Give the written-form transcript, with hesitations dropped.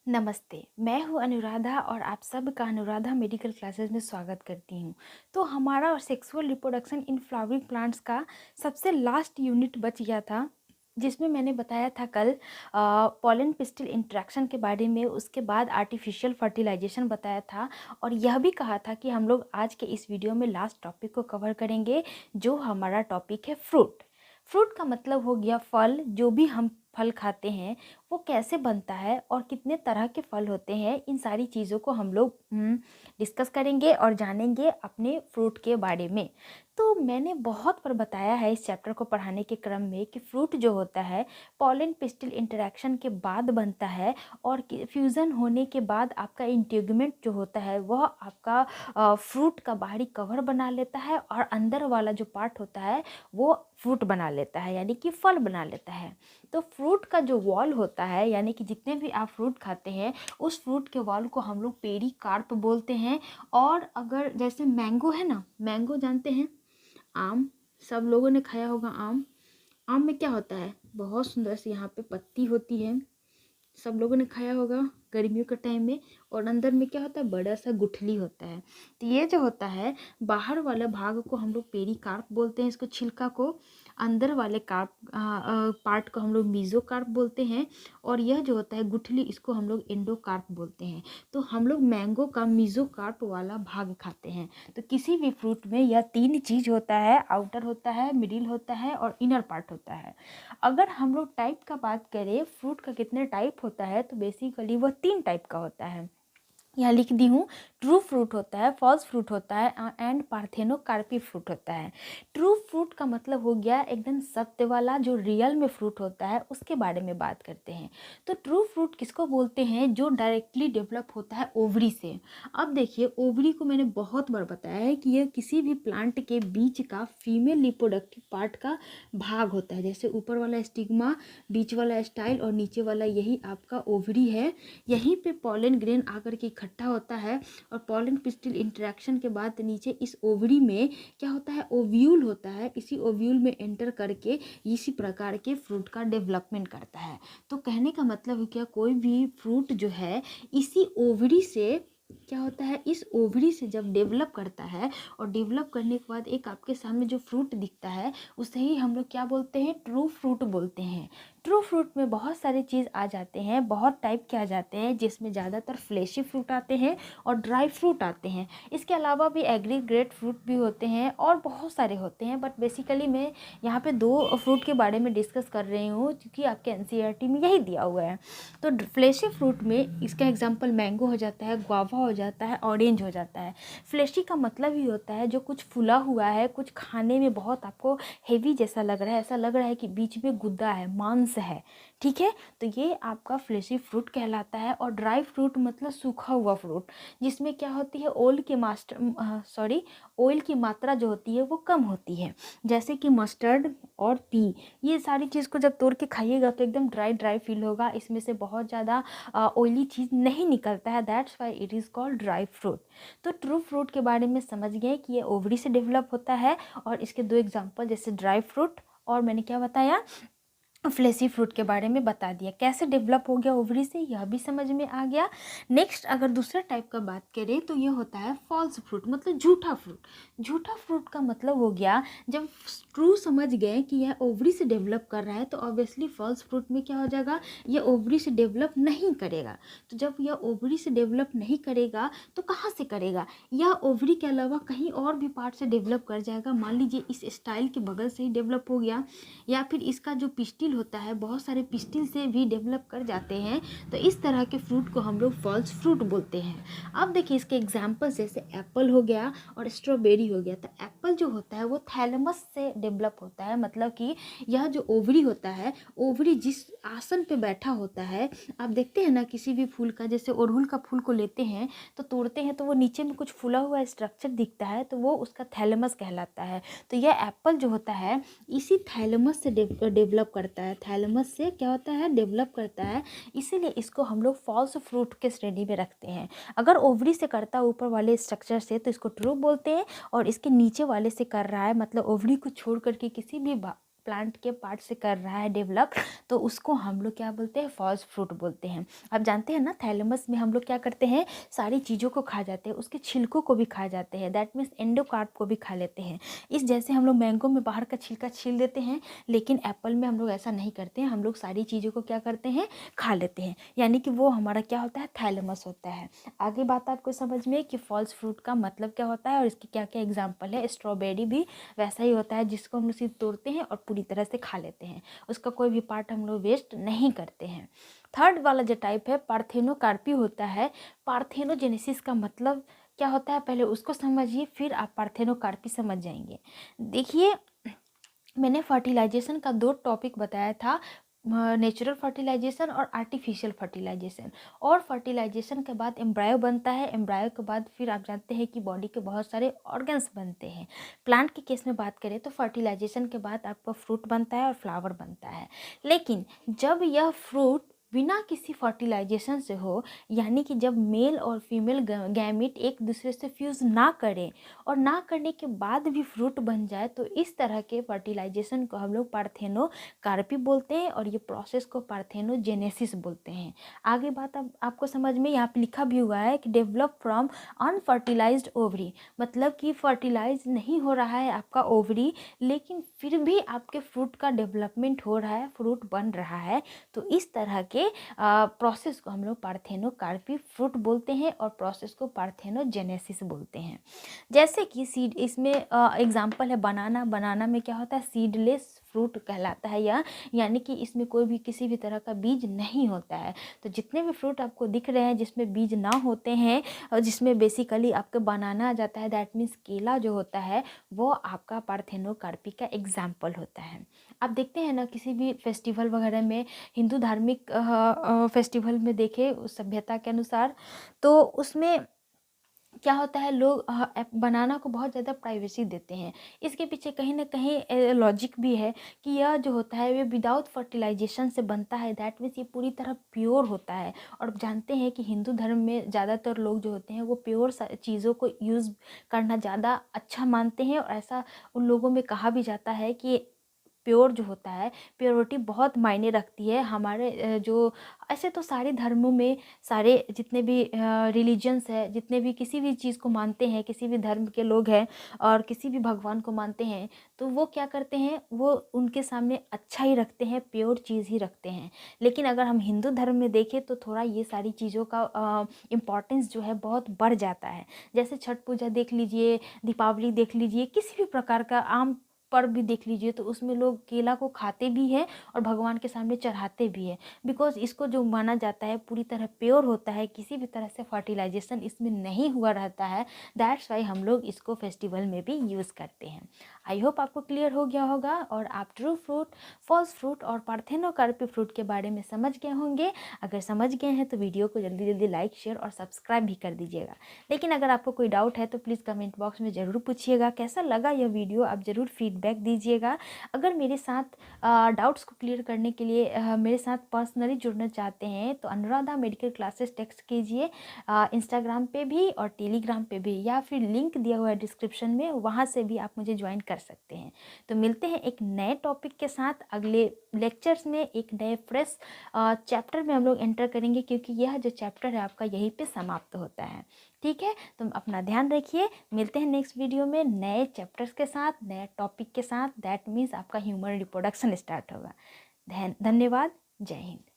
नमस्ते, मैं हूँ अनुराधा और आप सबका अनुराधा मेडिकल क्लासेस में स्वागत करती हूँ। तो हमारा sexual reproduction in flowering plants का सबसे लास्ट यूनिट बच गया था, जिसमें मैंने बताया था कल पॉलन पिस्टिल इंटरेक्शन के बारे में, उसके बाद आर्टिफिशियल फर्टिलाइजेशन बताया था और यह भी कहा था कि हम लोग आज के इस वीडियो में लास्ट टॉपिक को कवर करेंगे, जो हमारा टॉपिक है फ्रूट। फ्रूट का मतलब हो गया फल। जो भी हम फल खाते हैं वो कैसे बनता है और कितने तरह के फल होते हैं, इन सारी चीज़ों को हम लोग डिस्कस करेंगे और जानेंगे अपने फ्रूट के बारे में। तो मैंने बहुत बार बताया है इस चैप्टर को पढ़ाने के क्रम में कि फ्रूट जो होता है पॉलन पिस्टिल इंटरेक्शन के बाद बनता है और फ्यूज़न होने के बाद आपका इंटीग्यूमेंट जो होता है वह आपका फ्रूट का बाहरी कवर बना लेता है और अंदर वाला जो पार्ट होता है वो फ्रूट बना लेता है, यानी कि फल बना लेता है। तो फ्रूट का जो वॉल होता है, यानी कि जितने भी आप फ्रूट खाते हैं उस फ्रूट के वॉल को हम लोग पेरिकार्प बोलते हैं। और अगर जैसे मैंगो है ना, मैंगो जानते हैं, आम, सब लोगों ने खाया होगा आम। आम में क्या होता है, बहुत सुंदर सी यहाँ पे पत्ती होती है, सब लोगों ने खाया होगा गर्मियों के टाइम में। और अंदर में क्या होता है, बड़ा सा गुठली होता है। तो ये जो होता है बाहर वाला भाग को हम लोग पेरिकार्प बोलते हैं, इसको छिलका को। अंदर वाले पार्ट को हम लोग मीजोकार्प बोलते हैं। और यह जो होता है गुठली, इसको हम लोग एंडोकार्प बोलते हैं। तो हम लोग मैंगो का मीजोकार्प वाला भाग खाते हैं। तो किसी भी फ्रूट में यह तीन चीज होता है, आउटर होता है, मिडिल होता है और इनर पार्ट होता है। अगर हम लोग टाइप का बात करें, फ्रूट का कितने टाइप होता है, तो बेसिकली वह तीन टाइप का होता है। यहाँ लिख दी हूँ, ट्रू फ्रूट होता है, फॉल्स फ्रूट होता है एंड पार्थेनोकार्पी फ्रूट होता है। ट्रू फ्रूट का मतलब हो गया एकदम सत्य वाला, जो रियल में फ्रूट होता है उसके बारे में बात करते हैं। तो ट्रू फ्रूट किसको बोलते हैं, जो डायरेक्टली डेवलप होता है ओवरी से। अब देखिए, ओवरी को मैंने बहुत बार बताया है कि यह किसी भी प्लांट के बीच का फीमेल रिप्रोडक्टिव पार्ट का भाग होता है। जैसे ऊपर वाला स्टिग्मा, बीच वाला स्टाइल और नीचे वाला यही आपका ओवरी है। यहीं पे पॉलन ग्रेन आकर के इकट्ठा होता है और पॉलन पिस्टिल इंटरेक्शन के बाद नीचे इस ओवरी में क्या होता है, ओव्यूल होता है। इसी ओव्यूल में एंटर करके इसी प्रकार के फ्रूट का डेवलपमेंट करता है। तो कहने का मतलब है क्या, कोई भी फ्रूट जो है इसी ओवरी से क्या होता है, इस ओवरी से जब डेवलप करता है और डेवलप करने के बाद एक आपके सामने जो फ्रूट दिखता है उसे ही हम लोग क्या बोलते हैं, ट्रू फ्रूट बोलते हैं। ट्रू फ्रूट में बहुत सारे चीज़ आ जाते हैं, बहुत टाइप के आ जाते हैं, जिसमें ज़्यादातर फ्लेशी फ्रूट आते हैं और ड्राई फ्रूट आते हैं। इसके अलावा भी एग्रीगेट फ्रूट भी होते हैं और बहुत सारे होते हैं, बट बेसिकली मैं यहाँ पे दो फ्रूट के बारे में डिस्कस कर रही हूँ क्योंकि आपके एनसीईआरटी में यही दिया हुआ है। तो फ्लेशी फ्रूट में इसका एग्जाम्पल मैंगो हो जाता है, गुआवा हो जाता है, ऑरेंज हो जाता है। फ्लेशी का मतलब ही होता है जो कुछ फुला हुआ है, कुछ खाने में बहुत आपको हेवी जैसा लग रहा है, ऐसा लग रहा है कि बीच में गुद्दा है, मांस है, ठीक है। तो ये आपका फ्लेशी फ्रूट कहलाता है। और ड्राई फ्रूट मतलब सूखा हुआ फ्रूट, जिसमें क्या होती है, ऑयल की मात्रा जो होती है वो कम होती है। जैसे कि मस्टर्ड और पी, ये सारी चीज़ को जब तोड़ के खाइएगा तो एकदम ड्राई ड्राई फील होगा, इसमें से बहुत ज़्यादा ऑयली चीज़ नहीं निकलता है, that's why it is called dry fruit. तो ट्रू फ्रूट के बारे में समझ गए कि ये ओवरी से डेवलप होता है। और इसके दो एग्जांपल, जैसे ड्राई फ्रूट और मैंने क्या बताया, फ्लेशी फ्रूट के बारे में बता दिया। कैसे डेवलप हो गया ओवरी से, यह भी समझ में आ गया। नेक्स्ट अगर दूसरे टाइप का बात करें तो ये होता है फॉल्स फ्रूट, मतलब झूठा फ्रूट। झूठा फ्रूट का मतलब हो गया, जब ट्रू समझ गए कि यह ओवरी से डेवलप कर रहा है तो ऑब्वियसली फॉल्स फ्रूट में क्या हो जाएगा, यह ओवरी से डेवलप नहीं करेगा। तो जब यह ओवरी से डेवलप नहीं करेगा तो कहाँ से करेगा, यह ओवरी के अलावा कहीं और भी पार्ट से डेवलप कर जाएगा। मान लीजिए इस स्टाइल के बगल से ही डेवलप हो गया, या फिर इसका जो पिस्टिल होता है, बहुत सारे पिस्टिल से भी डेवलप कर जाते हैं। तो इस तरह के फ्रूट को हम लोग फॉल्स फ्रूट बोलते हैं। अब देखिए इसके एग्जाम्पल्स, जैसे एप्पल हो गया और स्ट्रॉबेरी हो गया। तो एप्पल जो होता है वो थैलेमस से डेवलप होता है, मतलब कि यह जो ओवरी होता है, ओवरी जिस आसन पे बैठा होता है, आप देखते हैं ना किसी भी फूल का, जैसे अड़हुल का फूल को लेते हैं तो तोड़ते हैं तो वो नीचे में कुछ फूला हुआ स्ट्रक्चर दिखता है, तो वो उसका थैलेमस कहलाता है। तो यह एप्पल जो होता है इसी थैलेमस से डेवलप करता है, थैलेमस से क्या होता है, डेवलप करता है। इसीलिए इसको हम लोग फॉल्स फ्रूट के श्रेणी में रखते हैं। अगर ओवरी से करता है ऊपर वाले स्ट्रक्चर से तो इसको ट्रू बोलते हैं, और इसके नीचे वाले से कर रहा है, मतलब ओवरी को छोड़ करके किसी भी प्लांट के पार्ट से कर रहा है डेवलप, तो उसको हम लोग क्या बोलते हैं, फॉल्स फ्रूट बोलते हैं। आप जानते हैं ना, थैलेमस में हम लोग क्या करते हैं, सारी चीज़ों को खा जाते हैं, उसके छिलकों को भी खा जाते हैं, दैट मीन्स एंडोकार्प को भी खा लेते हैं। इस जैसे हम लोग मैंगो में बाहर का छिलका छील देते हैं, लेकिन एप्पल में हम लोग ऐसा नहीं करते हैं, हम लोग सारी चीज़ों को क्या करते हैं, खा लेते हैं, यानी कि वो हमारा क्या होता है, थैलेमस होता है। आगे बात आपको समझ में कि फॉल्स फ्रूट का मतलब क्या होता है और इसके क्या क्या एग्जाम्पल है। स्ट्रॉबेरी भी वैसा ही होता है, जिसको हम लोग सिर्फ तोड़ते हैं और पूरी तरह से खा लेते हैं, उसका कोई भी पार्ट हम लोग वेस्ट नहीं करते हैं। थर्ड वाला जो टाइप है पार्थेनोकार्पी होता है। पार्थेनोजेनेसिस का मतलब क्या होता है, पहले उसको समझिए, फिर आप पार्थेनोकार्पी समझ जाएंगे। देखिए, मैंने फर्टिलाइजेशन का 2 टॉपिक बताया था, नेचुरल फर्टिलाइजेशन और आर्टिफिशियल फर्टिलाइजेशन। और फर्टिलाइजेशन के बाद एम्ब्रायो बनता है, एम्ब्रायो के बाद फिर आप जानते हैं कि बॉडी के बहुत सारे ऑर्गन्स बनते हैं। प्लांट के केस में बात करें तो फर्टिलाइजेशन के बाद आपका फ्रूट बनता है और फ्लावर बनता है। लेकिन जब यह फ्रूट बिना किसी फर्टिलाइजेशन से हो, यानी कि जब मेल और फीमेल गैमीट एक दूसरे से फ्यूज़ ना करें और ना करने के बाद भी फ्रूट बन जाए, तो इस तरह के फर्टिलाइजेशन को हम लोग पार्थेनोकार्पी बोलते हैं और ये प्रोसेस को पार्थेनोजेनेसिस बोलते हैं। आगे बात अब आपको समझ में, यहाँ पे लिखा भी हुआ है कि डेवलप फ्रॉम अनफर्टिलाइज्ड ओवरी, मतलब कि फर्टिलाइज नहीं हो रहा है आपका ओवरी, लेकिन फिर भी आपके फ्रूट का डेवलपमेंट हो रहा है, फ्रूट बन रहा है, तो इस तरह के प्रोसेस को हम लोग पार्थेनोकार्पी फ्रूट बोलते हैं और प्रोसेस को पार्थेनोजेनेसिस बोलते हैं। जैसे कि सीड, इसमें एग्जाम्पल है बनाना। बनाना में क्या होता है, सीडलेस फ्रूट कहलाता है यह, यानी कि इसमें कोई भी किसी भी तरह का बीज नहीं होता है। तो जितने भी फ्रूट आपको दिख रहे हैं जिसमें बीज ना होते हैं और जिसमें बेसिकली आपका बनाना आ जाता है, दैट मीन्स केला जो होता है वो आपका पार्थेनोकार्पी का एग्जाम्पल होता है। आप देखते हैं ना, किसी भी फेस्टिवल वगैरह में, हिंदू धार्मिक फेस्टिवल में देखें उस सभ्यता के अनुसार, तो उसमें क्या होता है, लोग बनाना को बहुत ज़्यादा प्राइवेसी देते हैं। इसके पीछे कहीं ना कहीं लॉजिक भी है कि यह जो होता है वे विदाउट फर्टिलाइजेशन से बनता है, दैट मीन्स ये पूरी तरह प्योर होता है। और जानते हैं कि हिंदू धर्म में ज़्यादातर लोग जो होते हैं वो प्योर चीज़ों को यूज़ करना ज़्यादा अच्छा मानते हैं, और ऐसा उन लोगों में कहा भी जाता है कि प्योर जो होता है, प्योरिटी बहुत मायने रखती है हमारे जो, ऐसे तो सारे धर्मों में, सारे जितने भी रिलीजन्स है, जितने भी किसी भी चीज़ को मानते हैं, किसी भी धर्म के लोग हैं और किसी भी भगवान को मानते हैं, तो वो क्या करते हैं, वो उनके सामने अच्छा ही रखते हैं, प्योर चीज़ ही रखते हैं। लेकिन अगर हम हिंदू धर्म में देखें तो थोड़ा ये सारी चीज़ों का इम्पोर्टेंस जो है बहुत बढ़ जाता है। जैसे छठ पूजा देख लीजिए, दीपावली देख लीजिए, किसी भी प्रकार का आम पर्व भी देख लीजिए, तो उसमें लोग केला को खाते भी हैं और भगवान के सामने चढ़ाते भी हैं, बिकॉज इसको जो माना जाता है पूरी तरह प्योर होता है, किसी भी तरह से फर्टिलाइजेशन इसमें नहीं हुआ रहता है। दैट्स वाई हम लोग इसको फेस्टिवल में भी यूज़ करते हैं। आई होप आपको क्लियर हो गया होगा और आप ट्रू फ्रूट, फॉल्स फ्रूट और पार्थेनोकार्पी फ्रूट के बारे में समझ गए होंगे। अगर समझ गए हैं तो वीडियो को जल्दी जल्दी लाइक, शेयर और सब्सक्राइब भी कर दीजिएगा। लेकिन अगर आपको कोई डाउट है तो प्लीज़ कमेंट बॉक्स में ज़रूर पूछिएगा। कैसा लगा यह वीडियो, आप ज़रूर फीडबैक दीजिएगा। अगर मेरे साथ डाउट्स को क्लियर करने के लिए मेरे साथ पर्सनली जुड़ना चाहते हैं तो अनुराधा मेडिकल क्लासेस टेक्स्ट कीजिए, इंस्टाग्राम पे भी और टेलीग्राम पे भी, या फिर लिंक दिया हुआ है डिस्क्रिप्शन में, वहाँ से भी आप मुझे ज्वाइन कर सकते हैं। तो मिलते हैं एक नए टॉपिक के साथ अगले लेक्चर्स में, एक नए फ्रेश चैप्टर में हम लोग एंटर करेंगे, क्योंकि यह जो चैप्टर है आपका यहीं पे समाप्त होता है। ठीक है, तुम अपना ध्यान रखिए। मिलते हैं नेक्स्ट वीडियो में नए चैप्टर्स के साथ, नए टॉपिक के साथ। दैट मीन्स आपका ह्यूमन रिप्रोडक्शन स्टार्ट होगा। धन्यवाद। जय हिंद।